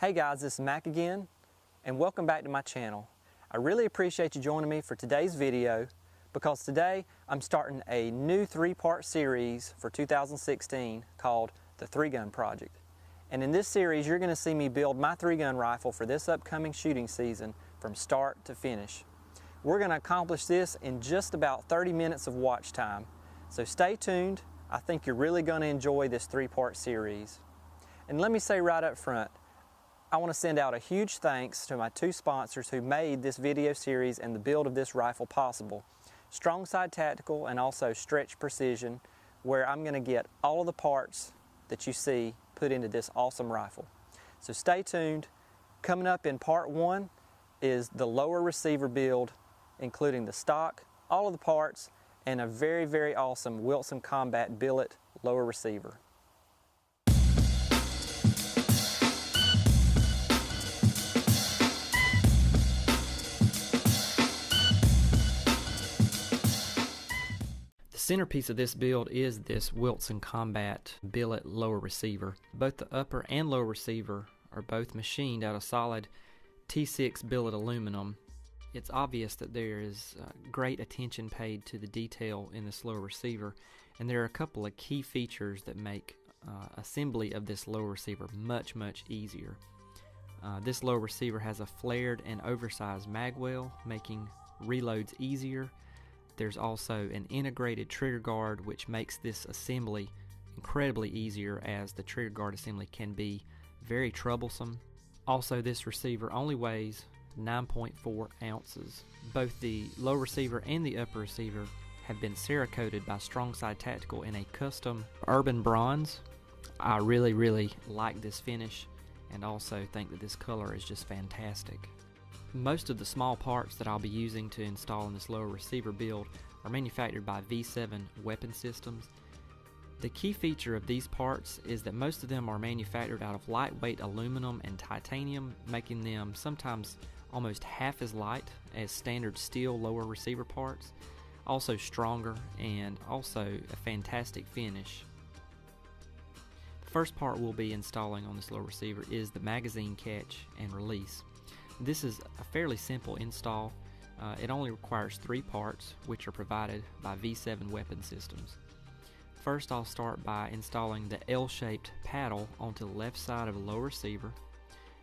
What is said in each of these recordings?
Hey guys, this is Mac again, and welcome back to my channel. I really appreciate you joining me for today's video because today I'm starting a new 3-part series for 2016 called the 3-Gun Project. And in this series you're going to see me build my 3-gun rifle for this upcoming shooting season from start to finish. We're going to accomplish this in just about 30 minutes of watch time, so stay tuned. I think you're really going to enjoy this 3-part series. And let me say right up front, I want to send out a huge thanks to my 2 sponsors who made this video series and the build of this rifle possible. Strong Side Tactical and also Stretch Precision, where I'm going to get all of the parts that you see put into this awesome rifle. So stay tuned. Coming up in part 1 is the lower receiver build, including the stock, all of the parts, and a very, very awesome Wilson Combat billet lower receiver. The centerpiece of this build is this Wilson Combat billet lower receiver. Both the upper and lower receiver are both machined out of solid T6 billet aluminum. It's obvious that there is great attention paid to the detail in this lower receiver, and there are a couple of key features that make assembly of this lower receiver much easier. This lower receiver has a flared and oversized mag well, making reloads easier. There's also an integrated trigger guard, which makes this assembly incredibly easier, as the trigger guard assembly can be very troublesome. Also, this receiver only weighs 9.4 ounces. Both the low receiver and the upper receiver have been Cerakoted by Strong Side Tactical in a custom urban bronze. I really like this finish, and also think that this color is just fantastic. Most of the small parts that I'll be using to install in this lower receiver build are manufactured by V7 Weapon Systems. The key feature of these parts is that most of them are manufactured out of lightweight aluminum and titanium, making them sometimes almost half as light as standard steel lower receiver parts, also stronger and also a fantastic finish. The first part we'll be installing on this lower receiver is the magazine catch and release. This is a fairly simple install. It only requires 3 parts, which are provided by V7 Weapon Systems. First, I'll start by installing the L-shaped paddle onto the left side of the lower receiver,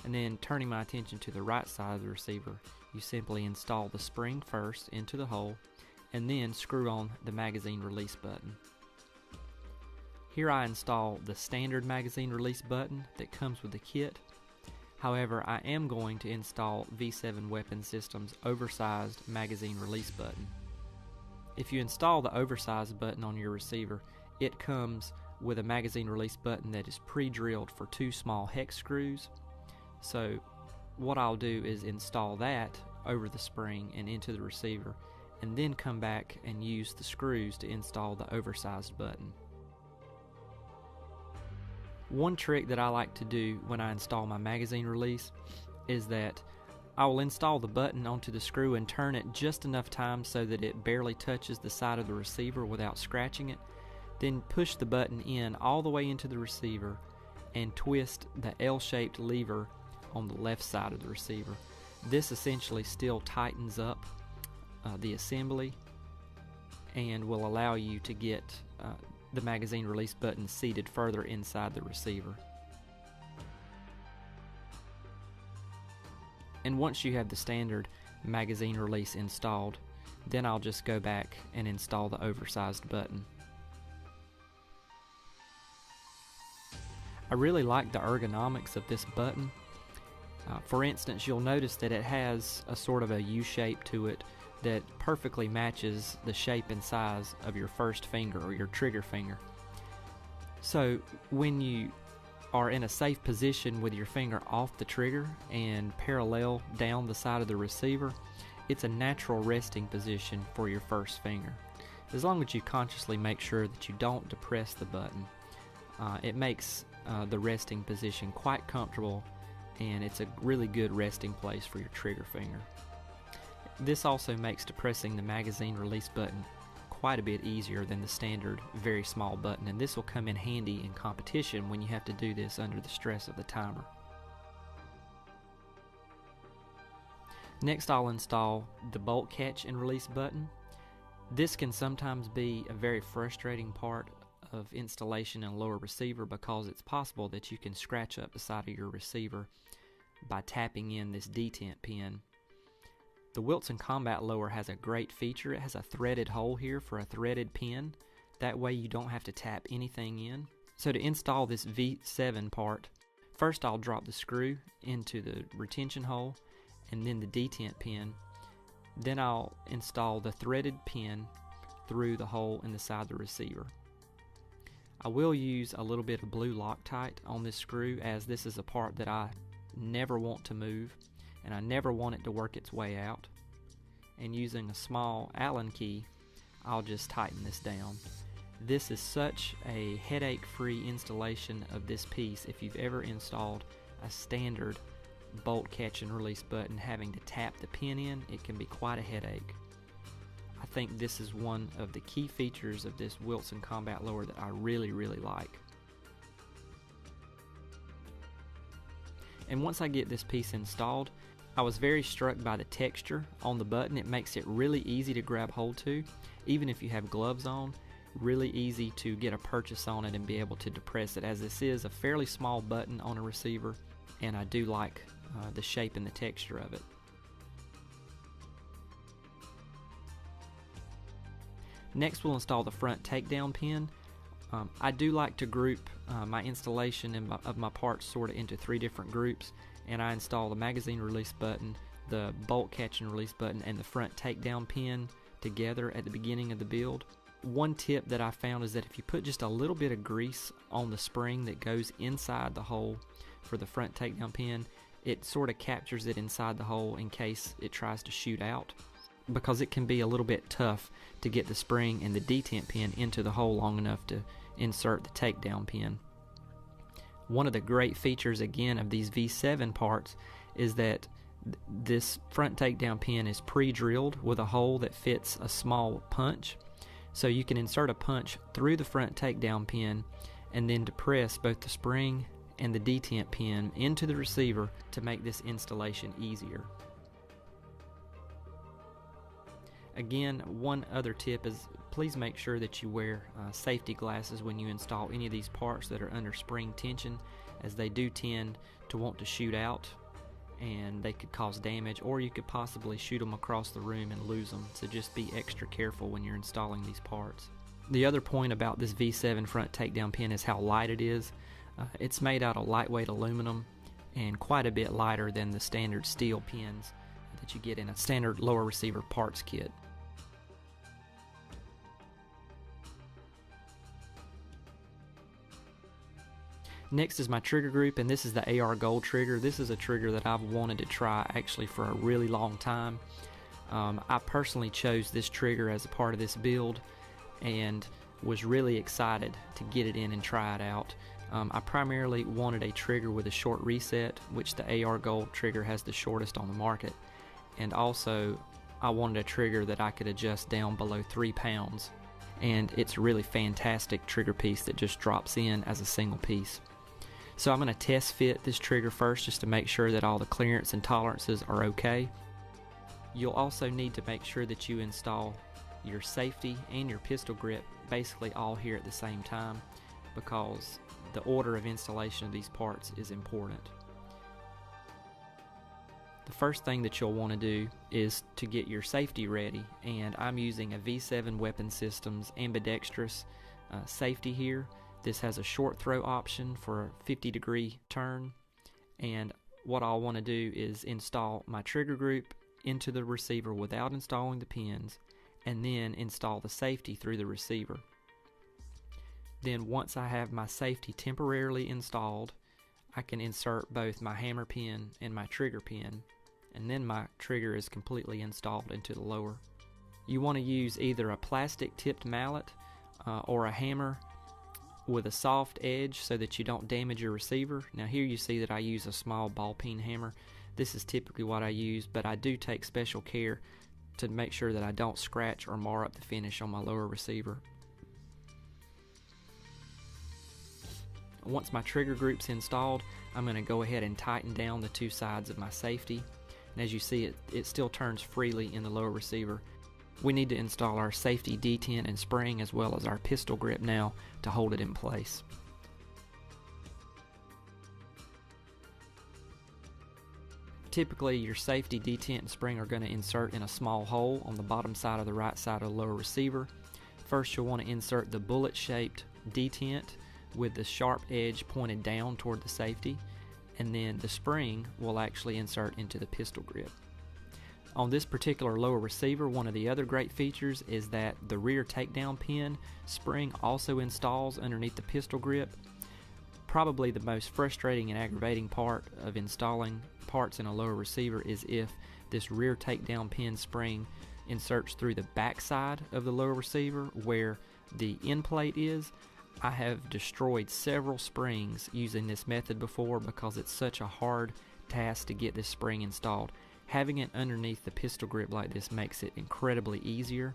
and then turning my attention to the right side of the receiver, you simply install the spring first into the hole, and then screw on the magazine release button. Here I install the standard magazine release button that comes with the kit. However, I am going to install V7 Weapon Systems' oversized magazine release button. If you install the oversized button on your receiver, it comes with a magazine release button that is pre-drilled for 2 small hex screws. So what I'll do is install that over the spring and into the receiver, and then come back and use the screws to install the oversized button. One trick that I like to do when I install my magazine release is that I will install the button onto the screw and turn it just enough time so that it barely touches the side of the receiver without scratching it, then push the button in all the way into the receiver and twist the L-shaped lever on the left side of the receiver. This essentially still tightens up the assembly and will allow you to get the magazine release button seated further inside the receiver. And once you have the standard magazine release installed, then I'll just go back and install the oversized button. I really like the ergonomics of this button. For instance, you'll notice that it has a sort of a U shape to it that perfectly matches the shape and size of your first finger or your trigger finger. So when you are in a safe position with your finger off the trigger and parallel down the side of the receiver, it's a natural resting position for your first finger. As long as you consciously make sure that you don't depress the button, it makes the resting position quite comfortable, and it's a really good resting place for your trigger finger. This also makes depressing the magazine release button quite a bit easier than the standard very small button, and this will come in handy in competition when you have to do this under the stress of the timer. Next, I'll install the bolt catch and release button. This can sometimes be a very frustrating part of installation in a lower receiver because it's possible that you can scratch up the side of your receiver by tapping in this detent pin. The Wilson Combat Lower has a great feature. It has a threaded hole here for a threaded pin. That way you don't have to tap anything in. So to install this V7 part, first I'll drop the screw into the retention hole and then the detent pin. Then I'll install the threaded pin through the hole in the side of the receiver. I will use a little bit of blue Loctite on this screw, as this is a part that I never want to move and I never want it to work its way out. And using a small Allen key, I'll just tighten this down. This is such a headache-free installation of this piece. If you've ever installed a standard bolt catch and release button having to tap the pin in, it can be quite a headache. I think this is one of the key features of this Wilson Combat Lower that I really like. And once I get this piece installed, I was very struck by the texture on the button. It makes it really easy to grab hold to, even if you have gloves on. Really easy to get a purchase on it and be able to depress it, as this is a fairly small button on a receiver, and I do like the shape and the texture of it. Next, we'll install the front takedown pin. I do like to group my installation of my parts sort of into 3 different groups, and I install the magazine release button, the bolt catch and release button, and the front takedown pin together at the beginning of the build. One tip that I found is that if you put just a little bit of grease on the spring that goes inside the hole for the front takedown pin, it sort of captures it inside the hole in case it tries to shoot out, because it can be a little bit tough to get the spring and the detent pin into the hole long enough to insert the takedown pin. One of the great features again of these V7 parts is that this front takedown pin is pre-drilled with a hole that fits a small punch. So you can insert a punch through the front takedown pin and then depress both the spring and the detent pin into the receiver to make this installation easier. Again, one other tip is please make sure that you wear safety glasses when you install any of these parts that are under spring tension, as they do tend to want to shoot out and they could cause damage, or you could possibly shoot them across the room and lose them. So just be extra careful when you're installing these parts. The other point about this V7 front takedown pin is how light it is. It's made out of lightweight aluminum and quite a bit lighter than the standard steel pins that you get in a standard lower receiver parts kit. Next is my trigger group, and this is the AR Gold trigger. This is a trigger that I've wanted to try actually for a really long time. I personally chose this trigger as a part of this build and was really excited to get it in and try it out. I primarily wanted a trigger with a short reset, which the AR Gold trigger has the shortest on the market, and also I wanted a trigger that I could adjust down below 3 pounds, and it's a really fantastic trigger piece that just drops in as a single piece. So I'm going to test fit this trigger first just to make sure that all the clearance and tolerances are okay. You'll also need to make sure that you install your safety and your pistol grip basically all here at the same time, because the order of installation of these parts is important. The first thing that you'll want to do is to get your safety ready, and I'm using a V7 Weapon Systems ambidextrous safety here. This has a short throw option for a 50-degree turn, and what I'll want to do is install my trigger group into the receiver without installing the pins, and then install the safety through the receiver. Then once I have my safety temporarily installed, I can insert both my hammer pin and my trigger pin, and then my trigger is completely installed into the lower. You want to use either a plastic tipped mallet or a hammer with a soft edge so that you don't damage your receiver. Now here you see that I use a small ball peen hammer. This is typically what I use, but I do take special care to make sure that I don't scratch or mar up the finish on my lower receiver. Once my trigger group's installed, I'm going to go ahead and tighten down the 2 sides of my safety. and as you see, it still turns freely in the lower receiver. We need to install our safety detent and spring as well as our pistol grip now to hold it in place. Typically, your safety detent and spring are going to insert in a small hole on the bottom side of the right side of the lower receiver. First, you'll want to insert the bullet-shaped detent with the sharp edge pointed down toward the safety, and then the spring will actually insert into the pistol grip. On this particular lower receiver, one of the other great features is that the rear takedown pin spring also installs underneath the pistol grip. Probably the most frustrating and aggravating part of installing parts in a lower receiver is if this rear takedown pin spring inserts through the back side of the lower receiver where the end plate is. I have destroyed several springs using this method before because it's such a hard task to get this spring installed. Having it underneath the pistol grip like this makes it incredibly easier.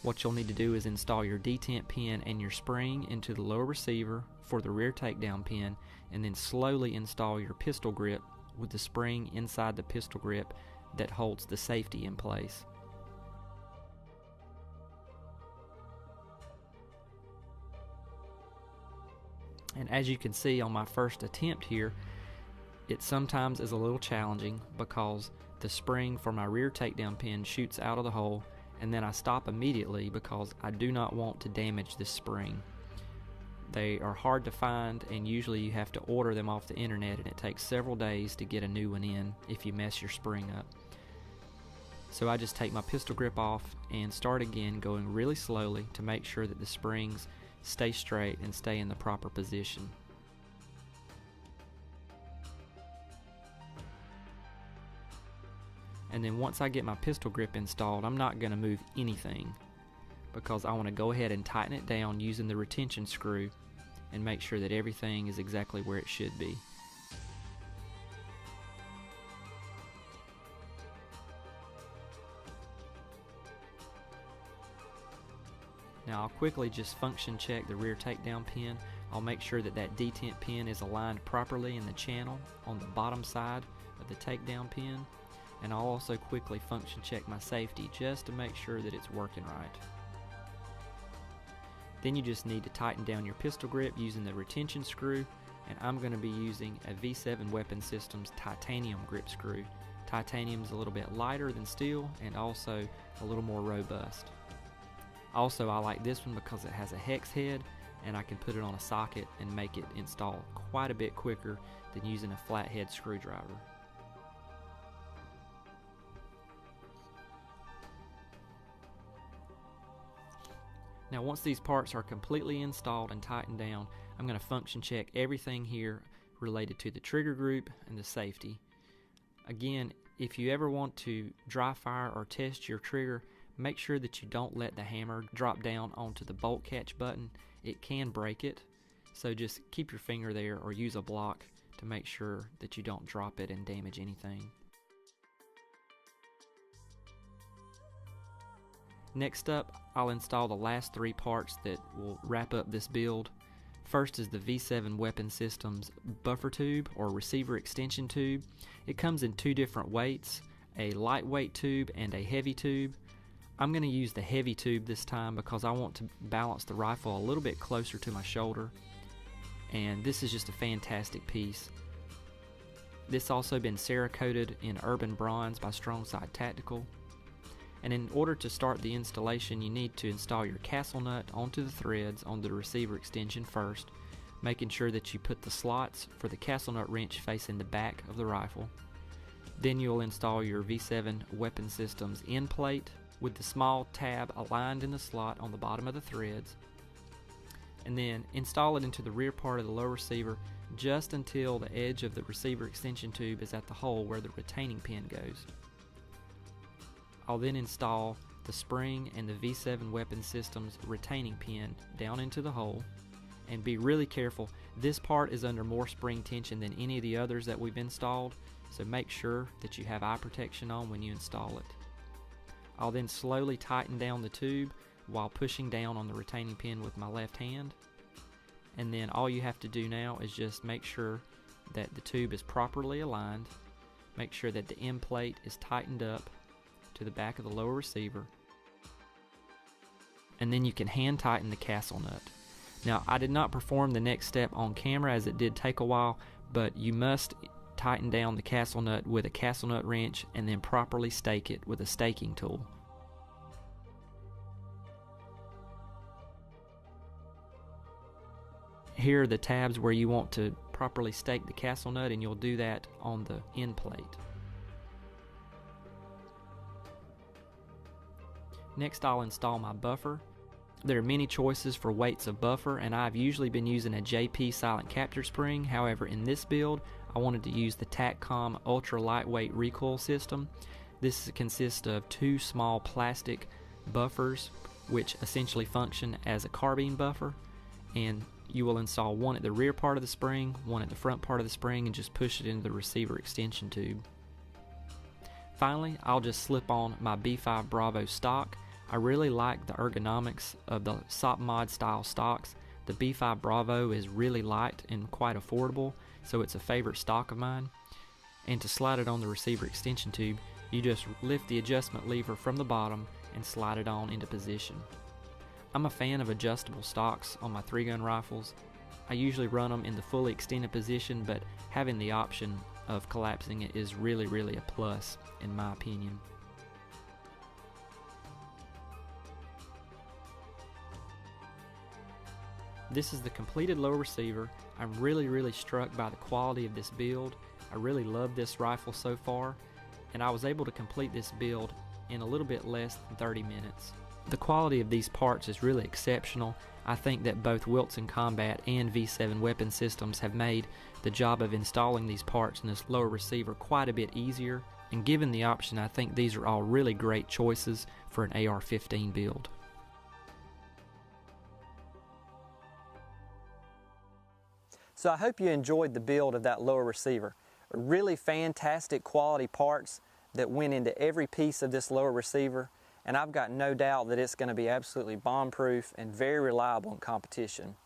What you'll need to do is install your detent pin and your spring into the lower receiver for the rear takedown pin, and then slowly install your pistol grip with the spring inside the pistol grip that holds the safety in place. And as you can see on my first attempt here, it sometimes is a little challenging because the spring for my rear takedown pin shoots out of the hole, and then I stop immediately because I do not want to damage this spring. They are hard to find, and usually you have to order them off the internet, and it takes several days to get a new one in if you mess your spring up. So I just take my pistol grip off and start again, going really slowly to make sure that the springs stay straight and stay in the proper position. And then once I get my pistol grip installed, I'm not going to move anything because I want to go ahead and tighten it down using the retention screw and make sure that everything is exactly where it should be. Now I'll quickly just function check the rear takedown pin. I'll make sure that that detent pin is aligned properly in the channel on the bottom side of the takedown pin. And I'll also quickly function check my safety just to make sure that it's working right. Then you just need to tighten down your pistol grip using the retention screw, and I'm going to be using a V7 Weapon Systems titanium grip screw. Titanium is a little bit lighter than steel and also a little more robust. Also, I like this one because it has a hex head and I can put it on a socket and make it install quite a bit quicker than using a flathead screwdriver. Now once these parts are completely installed and tightened down, I'm going to function check everything here related to the trigger group and the safety. Again, if you ever want to dry fire or test your trigger, make sure that you don't let the hammer drop down onto the bolt catch button. It can break it, so just keep your finger there or use a block to make sure that you don't drop it and damage anything. Next up, I'll install the last three parts that will wrap up this build. First is the V7 Weapon Systems buffer tube or receiver extension tube. It comes in two different weights, a lightweight tube and a heavy tube. I'm going to use the heavy tube this time because I want to balance the rifle a little bit closer to my shoulder, and this is just a fantastic piece. This also been Cerakoted in urban bronze by Strongside Tactical. And in order to start the installation, you need to install your castle nut onto the threads on the receiver extension first, making sure that you put the slots for the castle nut wrench facing the back of the rifle. Then you'll install your V7 Weapon Systems end plate with the small tab aligned in the slot on the bottom of the threads, and then install it into the rear part of the low receiver just until the edge of the receiver extension tube is at the hole where the retaining pin goes. I'll then install the spring and the V7 Weapon Systems retaining pin down into the hole, and be really careful. This part is under more spring tension than any of the others that we've installed, so make sure that you have eye protection on when you install it. I'll then slowly tighten down the tube while pushing down on the retaining pin with my left hand, and then all you have to do now is just make sure that the tube is properly aligned. Make sure that the end plate is tightened up to the back of the lower receiver. And then you can hand tighten the castle nut. Now, I did not perform the next step on camera as it did take a while, but you must tighten down the castle nut with a castle nut wrench and then properly stake it with a staking tool. Here are the tabs where you want to properly stake the castle nut, and you'll do that on the end plate. Next, I'll install my buffer. There are many choices for weights of buffer, and I've usually been using a JP silent capture spring. However, in this build, I wanted to use the TACCOM ultra lightweight recoil system. This consists of two small plastic buffers which essentially function as a carbine buffer, and you will install one at the rear part of the spring, one at the front part of the spring, and just push it into the receiver extension tube. Finally, I'll just slip on my B5 Bravo stock. I really like the ergonomics of the SOP mod style stocks. The B5 Bravo is really light and quite affordable, so it's a favorite stock of mine. And to slide it on the receiver extension tube, you just lift the adjustment lever from the bottom and slide it on into position. I'm a fan of adjustable stocks on my 3-gun rifles. I usually run them in the fully extended position, but having the option of collapsing it is really a plus in my opinion. This is the completed lower receiver. I'm really struck by the quality of this build. I really love this rifle so far, and I was able to complete this build in a little bit less than 30 minutes. The quality of these parts is really exceptional. I think that both Wilson Combat and V7 weapon systems have made the job of installing these parts in this lower receiver quite a bit easier, and given the option, I think these are all really great choices for an AR-15 build. So I hope you enjoyed the build of that lower receiver. Really fantastic quality parts that went into every piece of this lower receiver, and I've got no doubt that it's going to be absolutely bomb-proof and very reliable in competition.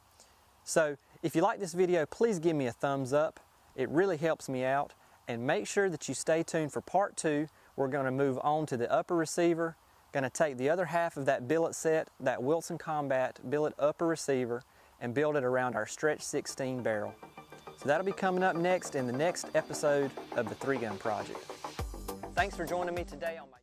So if you like this video, please give me a thumbs up. It really helps me out, and make sure that you stay tuned for part 2. We're going to move on to the upper receiver, going to take the other half of that billet set, that Wilson Combat billet upper receiver, and build it around our stretch 16 barrel. So that'll be coming up next in the next episode of the 3-Gun Project. Thanks for joining me today on my